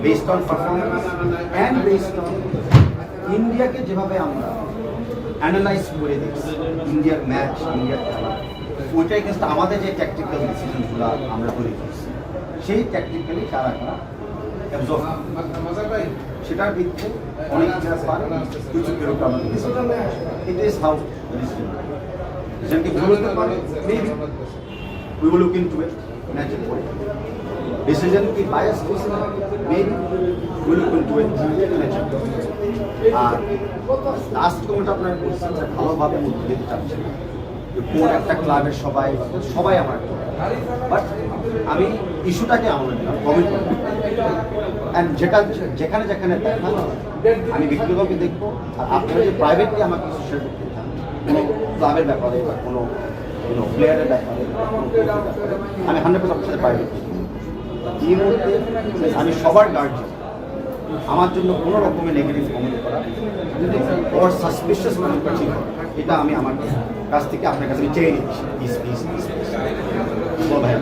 based on performance and based on ইন্ডিয়াকে যেভাবে আমরা অ্যানালাইজ করে দেখছি, ইন্ডিয়ার ম্যাচ, ইন্ডিয়ার খেলা, ওইটাই কিন্তু আমাদের যে ট্যাকটিক্যাল ডিসিশনগুলো আমরা তৈরি করছি, সেই ট্যাকটিক্যালি কারা কারা অ্যাবজর্ভ, সেটার ভিত্তিতে অনেক ব্যাপার কিছু বেরোতে আমাদের decision. It is how decision ডিসিশনকে বলতে পারে, maybe we will look into it ম্যাচের পরে। ডিসিশন কি বায়াস হয়েছে, maybe will look into it ম্যাচের পরে। আর লাস্ট কমেন্ট আপনার বলছেন যে ভালোভাবে উত্তর দিতে চাচ্ছেন যে কোন একটা ক্লাবের সবাই আমার, বাট আমি ইস্যুটাকে আমাদের দিলাম কমেন্ট করব, অ্যান্ড যেখানে যেখানে দেখা আমি ব্যক্তিগতভাবে দেখবো। আর আপনারা যে প্রাইভেটলি আমাকে শেয়ার করতে চান কোনো ক্লাবের ব্যাপারে বা কোনো প্লেয়ারের ব্যাপারে, আমি 100% আপনার সাথে প্রাইভেট এই মুহূর্তে আমি সবার গার্জিয়ান। আমার জন্য কোনো রকমের নেগেটিভ কমেন্ট করা ওর সাসপিশিয়াস কমেন্ট করা ঠিক হবে, এটা আমি আমার কাছ থেকে আপনার কাছে চেয়ে নিচ্ছি। ভাইয়া